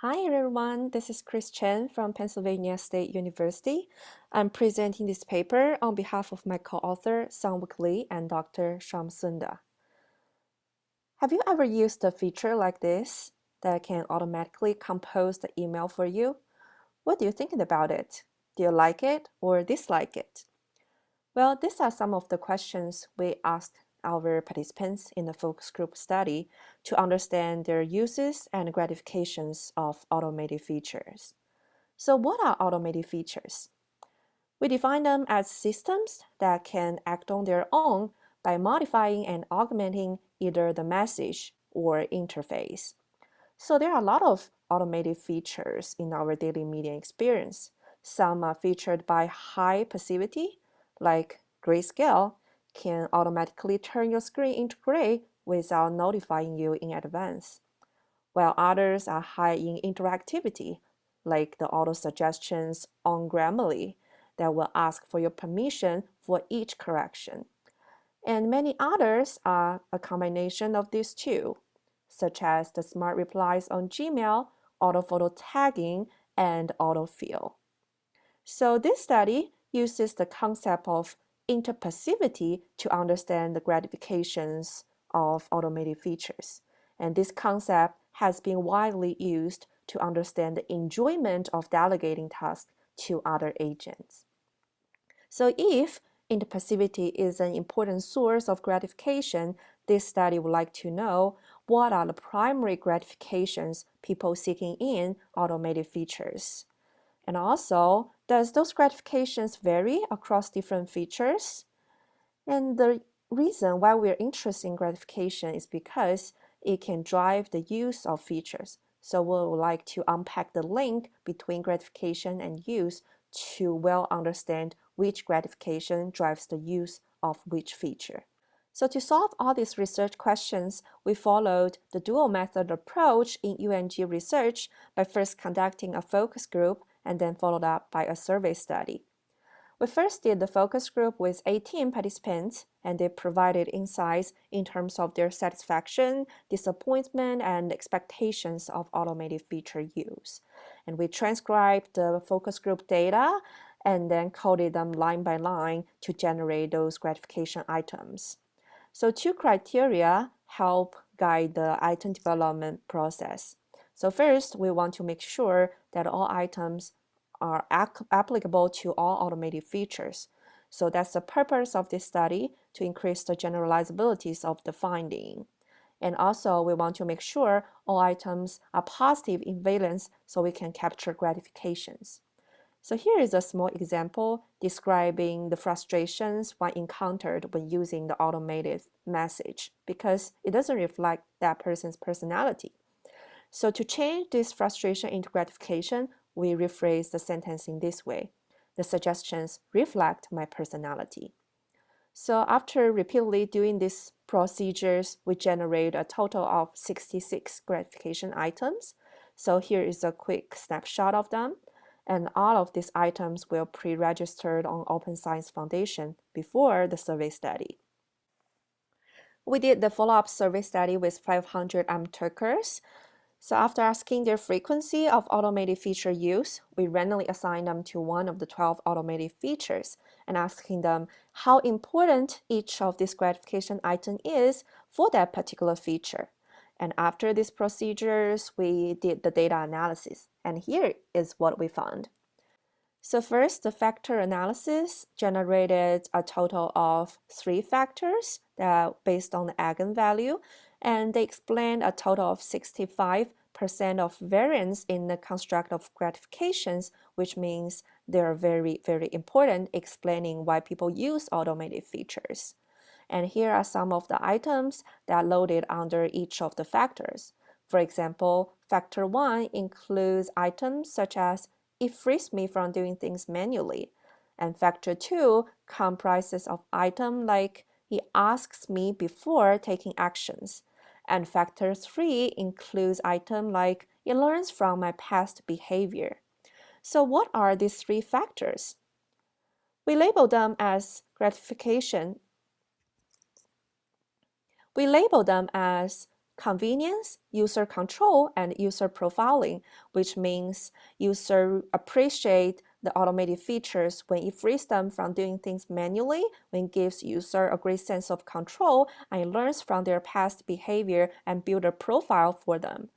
Hi everyone, this is Chris Chen from Pennsylvania State University. I'm presenting this paper on behalf of my co-author Sangwook Lee and Dr. Sham Sunda. Have you ever used a feature like this that can automatically compose the email for you? What do you think about it? Do you like it or dislike it? Well, these are some of the questions we asked our participants in the focus group study to understand their uses and gratifications of automated features. So what are automated features? We define them as systems that can act on their own by modifying and augmenting either the message or interface. So there are a lot of automated features in our daily media experience. Some are featured by high passivity, like grayscale, can automatically turn your screen into gray without notifying you in advance, while others are high in interactivity, like the auto suggestions on Grammarly that will ask for your permission for each correction. And many others are a combination of these two, such as the smart replies on Gmail, auto photo tagging, and autofill. So this study uses the concept of interpassivity to understand the gratifications of automated features. And this concept has been widely used to understand the enjoyment of delegating tasks to other agents. So if interpassivity is an important source of gratification, this study would like to know what are the primary gratifications people seeking in automated features. And also, does those gratifications vary across different features? And the reason why we're interested in gratification is because it can drive the use of features. So we would like to unpack the link between gratification and use to well understand which gratification drives the use of which feature. So to solve all these research questions, we followed the dual method approach in U&G research by first conducting a focus group and then followed up by a survey study. We first did the focus group with 18 participants, and they provided insights in terms of their satisfaction, disappointment, and expectations of automated feature use. And we transcribed the focus group data and then coded them line by line to generate those gratification items. So two criteria help guide the item development process. So first, we want to make sure that all items are applicable to all automated features. So that's the purpose of this study, to increase the generalizabilities of the finding. And also, we want to make sure all items are positive in valence so we can capture gratifications. So here is a small example describing the frustrations one encountered when using the automated message because it doesn't reflect that person's personality. So to change this frustration into gratification, we rephrase the sentence in this way. The suggestions reflect my personality. So after repeatedly doing these procedures, we generate a total of 66 gratification items. So here is a quick snapshot of them. And all of these items will pre-registered on Open Science Foundation before the survey study. We did the follow-up survey study with 500 Turkers. So after asking their frequency of automated feature use, we randomly assigned them to one of the 12 automated features and asking them how important each of these gratification items is for that particular feature. And after these procedures, we did the data analysis. And here is what we found. So first, the factor analysis generated a total of 3 factors that based on the eigenvalue, and they explained a total of 65% of variance in the construct of gratifications, which means they're very, very important, explaining why people use automated features. And here are some of the items that are loaded under each of the factors. For example, factor 1 includes items such as it frees me from doing things manually. And factor 2 comprises of items like it asks me before taking actions. And factor 3 includes items like it learns from my past behavior. So what are these 3 factors? We label them as convenience, user control, and user profiling, which means user appreciate the automated features when it frees them from doing things manually, when it gives user a great sense of control, and it learns from their past behavior and build a profile for them.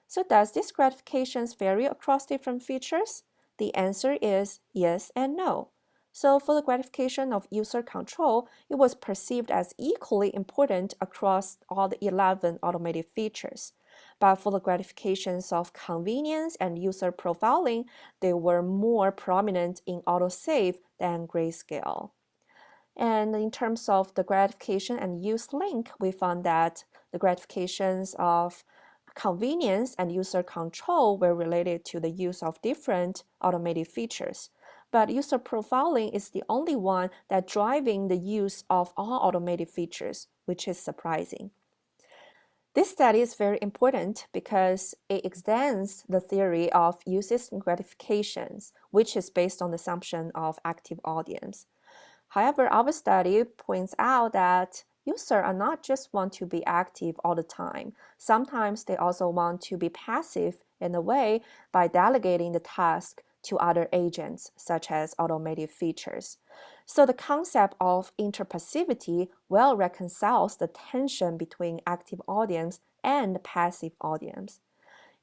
So does these gratifications vary across different features? The answer is yes and no. So for the gratification of user control, it was perceived as equally important across all the 11 automated features. But for the gratifications of convenience and user profiling, they were more prominent in autosave than grayscale. And in terms of the gratification and use link, we found that the gratifications of convenience and user control were related to the use of different automated features. But user profiling is the only one that driving the use of all automated features, which is surprising. This study is very important because it extends the theory of uses gratifications, which is based on the assumption of active audience. However, our study points out that users are not just want to be active all the time. Sometimes they also want to be passive in a way by delegating the task to other agents, such as automated features. So the concept of interpassivity well reconciles the tension between active audience and passive audience.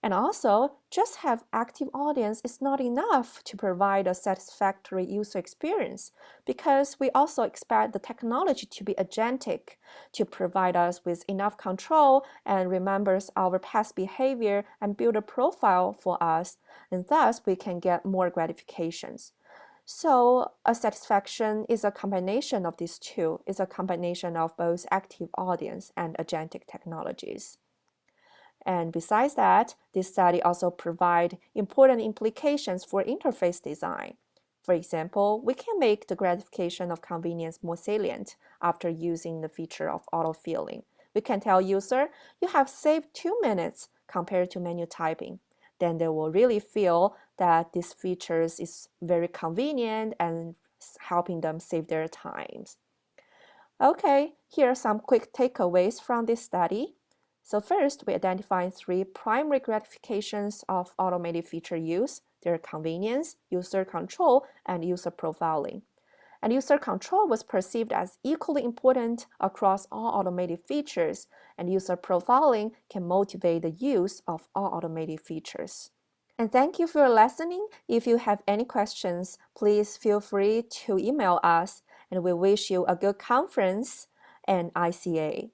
And also, just have active audience is not enough to provide a satisfactory user experience because we also expect the technology to be agentic, to provide us with enough control and remembers our past behavior and build a profile for us, and thus we can get more gratifications. So a satisfaction is a combination of these two. It's a combination of both active audience and agentic technologies. And besides that, this study also provides important implications for interface design. For example, we can make the gratification of convenience more salient after using the feature of autofilling. We can tell user, you have saved 2 minutes compared to manual typing. Then they will really feel that this feature is very convenient and helping them save their times. Okay, here are some quick takeaways from this study. So first, we identified 3 primary gratifications of automated feature use. Their convenience, user control, and user profiling. And user control was perceived as equally important across all automated features, and user profiling can motivate the use of all automated features. And thank you for listening. If you have any questions, please feel free to email us, and we wish you a good conference and ICA.